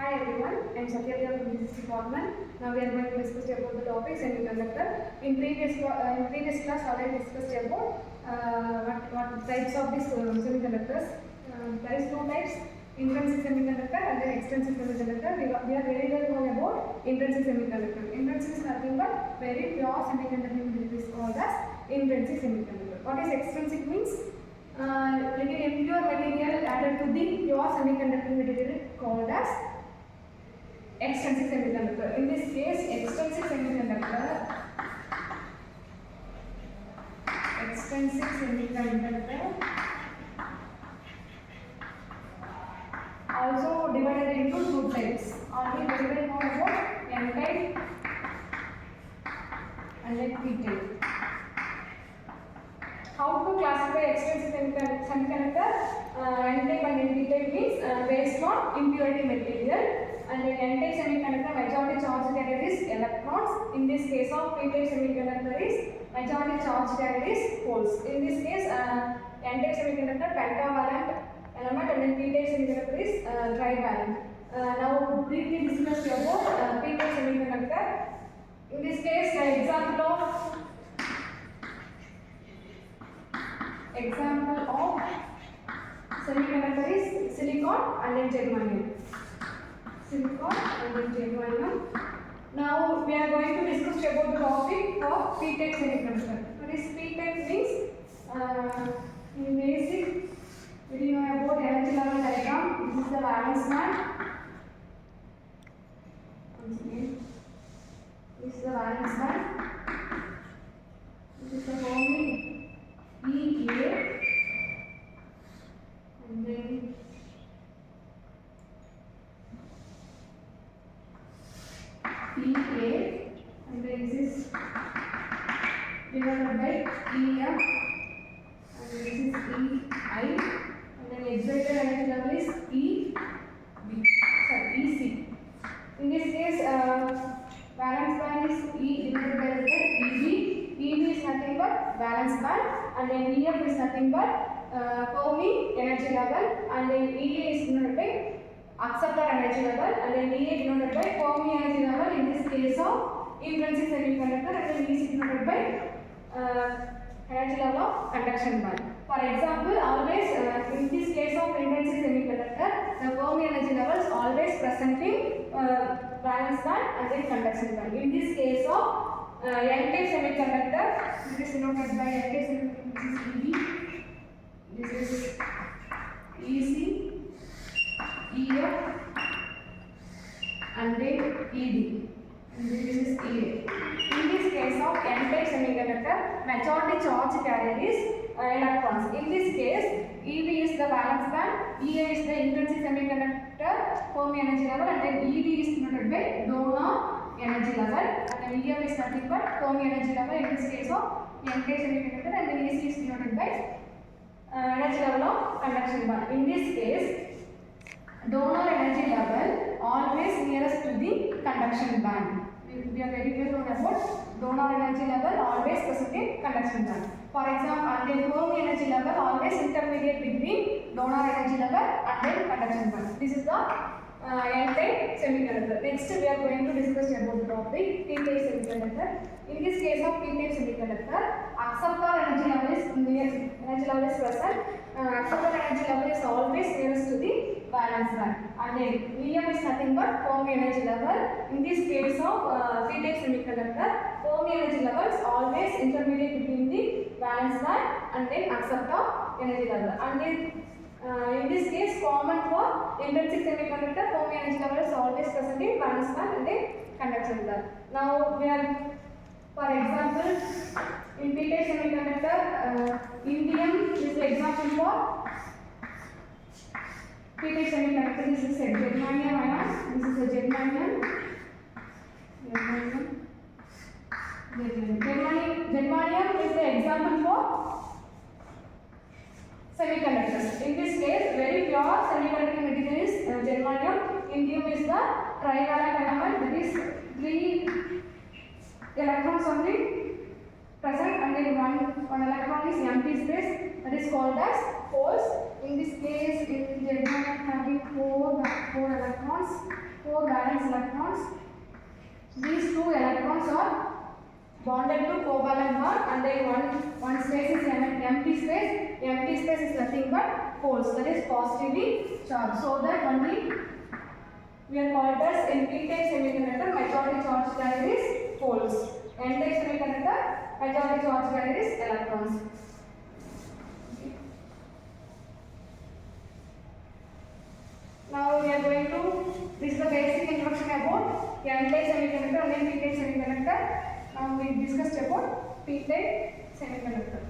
Hi everyone, I am Satya from Physics department. Now we are going to discuss about the topic semiconductor. In previous class, already discussed about what types of these semiconductors. There is two types: intrinsic semiconductor and then extrinsic semiconductor. We are very well known about intrinsic semiconductor. Intrinsic is nothing but very pure semiconductor is called as intrinsic semiconductor. What is extrinsic means? Like an impure material added to the pure semiconductor material called as extrinsic semiconductor. In this case, extrinsic semiconductor also divided into two types. Already very well known about N type and then P type. How to classify extrinsic semiconductor? N type and P type means based on impurity material. And in N type semiconductor, majority charge carrier is electrons. In this case of P type semiconductor is majority charge carrier is holes. In this case, N type semiconductor pentavalent element and then P type semiconductor is trivalent. Now briefly discuss about P type semiconductor. In this case, the example of semiconductor is silicon and then germanium. Now we are going to discuss about the topic of P-type semiconductor. What is P-type means? In basic, we know about energy level diagram. This is the valence band. Once again, this is the valence band. This is the formula EA, and then EA, and then this is divided by EF, and this is EI, and then excited energy level is EC. In this case, valence band is E divided by EB. EB is nothing but valence band, and then EF is nothing but Fermi energy level, and then EA is denoted by acceptor energy level, and then EA denoted by Fermi energy level in this case of intrinsic semiconductor, and then EC denoted by energy level of conduction band. For example, always in this case of intrinsic semiconductor, the Fermi energy level is always present in valence band and then conduction band. In this case of N-type semiconductor, this is denoted by N-type semiconductor, this is EC, EF, and then ED, and this is EA. In this case of N-type semiconductor, majority charge carrier is electrons. In this case, EV is the valence band, EA is the intrinsic semiconductor Fermi energy level, and then ED is denoted by donor energy level, and then EF is nothing but Fermi energy level in this case of N-type semiconductor, and then EC is denoted by energy level of conduction band. In this case, donor energy level always nearest to the conduction band. We are very well known about donor energy level always present in conduction band. For example, and then Fermi energy level always intermediate between donor energy level and then conduction band. This is the N-type semiconductor. Next, we are going to discuss about the topic P-type semiconductor. In this case of P-type semiconductor, acceptor energy level is present. Acceptor energy level is always nearest to the valence band, and then EF is nothing but Fermi energy level. In this case of P-type semiconductor, Fermi energy level is always intermediate between the valence band and then acceptor energy level, and then in this case, common for intrinsic semiconductor, Fermi energy level is always present in valence band and then conduction band. Now we are, for example, in P-type semiconductor, indium is the example for P-type semiconductor. This is a germanium ion. This is a germanium. Germanium is the example for semiconductors. In this case, very pure semiconductor material is germanium. Indium is the trivalent element, that is 3 electrons only present, and then one electron is empty space, that is called as holes. In this case, in germanium having four electrons, 4 valence electrons. These 2 electrons are bonded to covalent bond, and then one space is an empty space. Empty space is nothing but holes, that is positively charged. So that only we are called as in p-type semiconductor majority charge carrier is holes. N-type semiconductor majority charge carrier is electrons. Now we are going to, this is the basic introduction about N-type semiconductor and then p-type semiconductor. Now we discussed about p-type semiconductor.